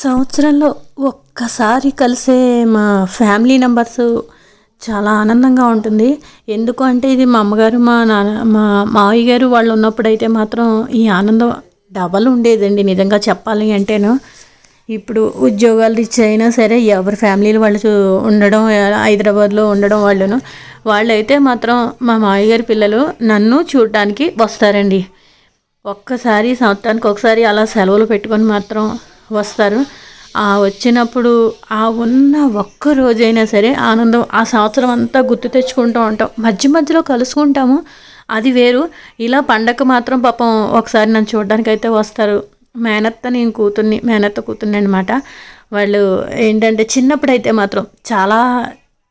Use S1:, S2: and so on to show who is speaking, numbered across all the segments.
S1: సంవత్సరంలో ఒక్కసారి కలిసే మా ఫ్యామిలీ మెంబర్స్ చాలా ఆనందంగా ఉంటుంది. ఎందుకు అంటే ఇది మా అమ్మగారు, మా మావయ్య గారు వాళ్ళు ఉన్నప్పుడైతే మాత్రం ఈ ఆనందం డబల్ ఉండేదండి నిజంగా చెప్పాలి అంటేను. ఇప్పుడు ఉద్యోగాలు రీచ్ అయినా సరే ఎవరి ఫ్యామిలీలు వాళ్ళు ఉండడం, హైదరాబాద్లో ఉండడం వాళ్ళైతే మాత్రం మా మావయ్య గారి పిల్లలు నన్ను చూడటానికి వస్తారండి. ఒక్కసారి సంవత్సరానికి ఒకసారి అలా సెలవులు పెట్టుకొని మాత్రం వస్తారు. వచ్చినప్పుడు ఉన్న ఒక్క రోజైనా సరే ఆనందం ఆ సంవత్సరం అంతా గుర్తు తెచ్చుకుంటూ ఉంటాం. మధ్య మధ్యలో కలుసుకుంటాము, అది వేరు. ఇలా పండగ మాత్రం పాపం ఒకసారి నన్ను చూడడానికి అయితే వస్తారు. మేనత్త కూతుర్ని అనమాట. వాళ్ళు ఏంటంటే చిన్నప్పుడైతే మాత్రం చాలా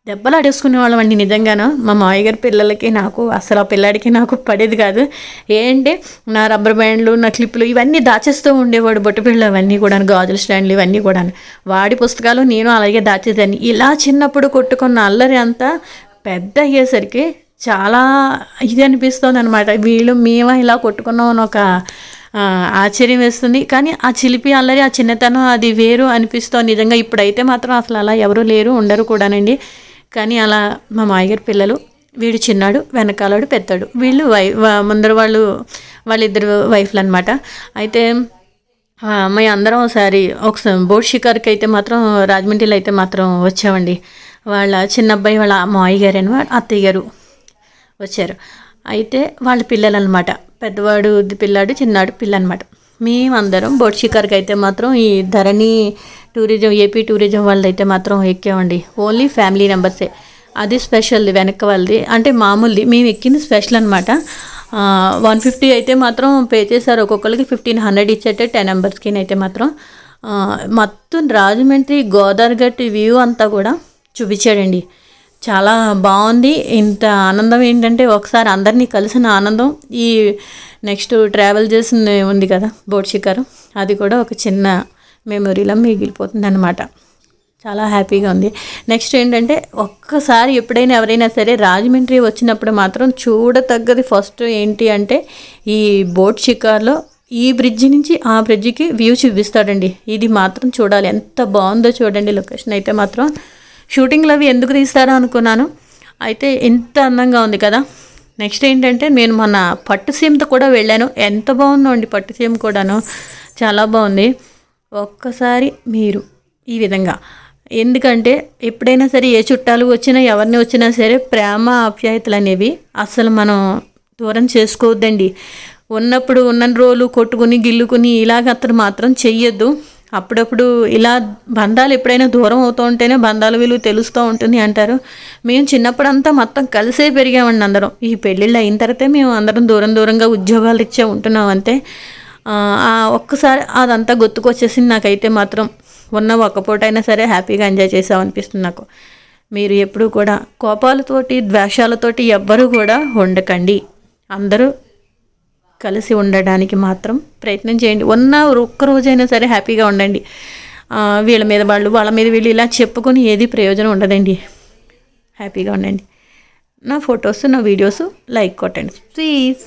S1: దెబ్బలు ఆడేసుకునే వాళ్ళం అండి నిజంగాను. మా మావయ్య గారి పిల్లలకి నాకు అసలు ఆ పిల్లాడికి నాకు పడేది కాదు. ఏంటి నా రబ్బర్ బ్యాండ్లు, నా క్లిప్పులు ఇవన్నీ దాచేస్తూ ఉండేవాడు. బొట్టు పిల్లలు అవన్నీ కూడా, గాజుల స్టాండ్లు ఇవన్నీ కూడా. వాడి పుస్తకాలు నేను అలాగే దాచేదాన్ని. ఇలా చిన్నప్పుడు కొట్టుకున్న అల్లరి అంతా పెద్ద అయ్యేసరికి చాలా ఇది అనిపిస్తుంది అనమాట. మేము ఇలా కొట్టుకున్నాం అని ఒక ఆశ్చర్యం వేస్తుంది. కానీ ఆ చిలిపి అల్లరి, ఆ చిన్నతనం అది వేరు అనిపిస్తుంది నిజంగా. ఇప్పుడైతే మాత్రం అసలు అలా ఎవరు లేరు, ఉండరు కూడానండి. కానీ అలా మా మాయగారి పిల్లలు, వీడు చిన్నాడు, వెనకాలాడు పెద్దాడు, వీళ్ళు ముందర వాళ్ళిద్దరు వైఫ్లు అనమాట. అయితే మేము అందరం ఒకసారి బోట్ షికార్కి అయితే మాత్రం రాజమండ్రిలో అయితే మాత్రం వచ్చామండి. వాళ్ళ చిన్న అబ్బాయి వాళ్ళ మావయ్య గారు అనమాట, అత్తయ్య గారు వచ్చారు. అయితే వాళ్ళ పిల్లలు అనమాట. పెద్దవాడు పిల్లాడు, చిన్నాడు పిల్ల అనమాట. మేమందరం బోట్ షికార్కి అయితే మాత్రం ఈ ధరణి టూరిజం, ఏపీ టూరిజం వాళ్ళది అయితే మాత్రం ఎక్కామండి. Only family మెంబర్సే. అది స్పెషల్ది, వెనక్కి వాళ్ళది అంటే మామూలుది. మేము ఎక్కింది స్పెషల్ అనమాట. 150 అయితే మాత్రం పే చేశారు. ఒక్కొక్కరికి 1500 ఇచ్చేటే 10 మెంబర్స్కి అయితే మాత్రం. మొత్తం రాజమండ్రి గోదావరి గట్టి వ్యూ అంతా కూడా చూపించాడండి. చాలా బాగుంది. ఇంత ఆనందం ఏంటంటే ఒకసారి అందరినీ కలిసిన ఆనందం. ఈ నెక్స్ట్ ట్రావెల్ చేసింది ఉంది కదా బోట్ షికారు, అది కూడా ఒక చిన్న మెమొరీలో మిగిలిపోతుంది అనమాట. చాలా హ్యాపీగా ఉంది. నెక్స్ట్ ఏంటంటే ఒక్కసారి ఎప్పుడైనా ఎవరైనా సరే రాజమండ్రి వచ్చినప్పుడు మాత్రం చూడతగ్గది ఫస్ట్ ఏంటి అంటే ఈ బోట్ షికార్లో ఈ బ్రిడ్జ్ నుంచి ఆ బ్రిడ్జికి వ్యూ చూపిస్తాడండి. ఇది మాత్రం చూడాలి, ఎంత బాగుందో చూడండి. లొకేషన్ అయితే మాత్రం షూటింగ్లు అవి ఎందుకు తీస్తారో అనుకున్నాను, అయితే ఎంత అందంగా ఉంది కదా. నెక్స్ట్ ఏంటంటే నేను మన పట్టుసీమతో కూడా వెళ్ళాను. ఎంత బాగుందో అండి పట్టుసీమ కూడాను, చాలా బాగుంది. ఒక్కసారి మీరు ఈ విధంగా, ఎందుకంటే ఎప్పుడైనా సరే ఏ చుట్టాలు వచ్చినా ఎవరిని వచ్చినా సరే ప్రేమ ఆప్యాయతలు అనేవి అస్సలు మనం దూరం చేసుకోవద్దండి. ఉన్నప్పుడు ఉన్న రోజులు కొట్టుకుని గిల్లుకుని ఇలాగ అతను మాత్రం చెయ్యొద్దు. అప్పుడప్పుడు ఇలా బంధాలు ఎప్పుడైనా దూరం అవుతూ ఉంటేనే బంధాల విలువ తెలుస్తూ ఉంటుంది అంటారు. మేము చిన్నప్పుడంతా మొత్తం కలిసే పెరిగామండి అందరం. ఈ పెళ్ళిళ్ళు అయిన తర్వాతే మేము అందరం దూరంగా ఉద్యోగాలు ఇచ్చే ఉంటున్నాం అంతే. ఒక్కసారి అదంతా గుర్తుకొచ్చేసింది నాకైతే మాత్రం. ఉన్న ఒక్క పూట అయినా సరే హ్యాపీగా ఎంజాయ్ చేసామనిపిస్తుంది నాకు. మీరు ఎప్పుడూ కూడా కోపాలతోటి ద్వేషాలతోటి ఎవ్వరూ కూడా ఉండకండి. అందరూ కలిసి ఉండడానికి మాత్రం ప్రయత్నం చేయండి. ఒక్క రోజైనా సరే హ్యాపీగా ఉండండి. వీళ్ళ మీద వాళ్ళ మీద వీళ్ళు ఇలా చెప్పుకొని ఏది ప్రయోజనం ఉండదండి. హ్యాపీగా ఉండండి. నా ఫొటోస్, నా వీడియోస్ లైక్ కొట్టండి ప్లీజ్.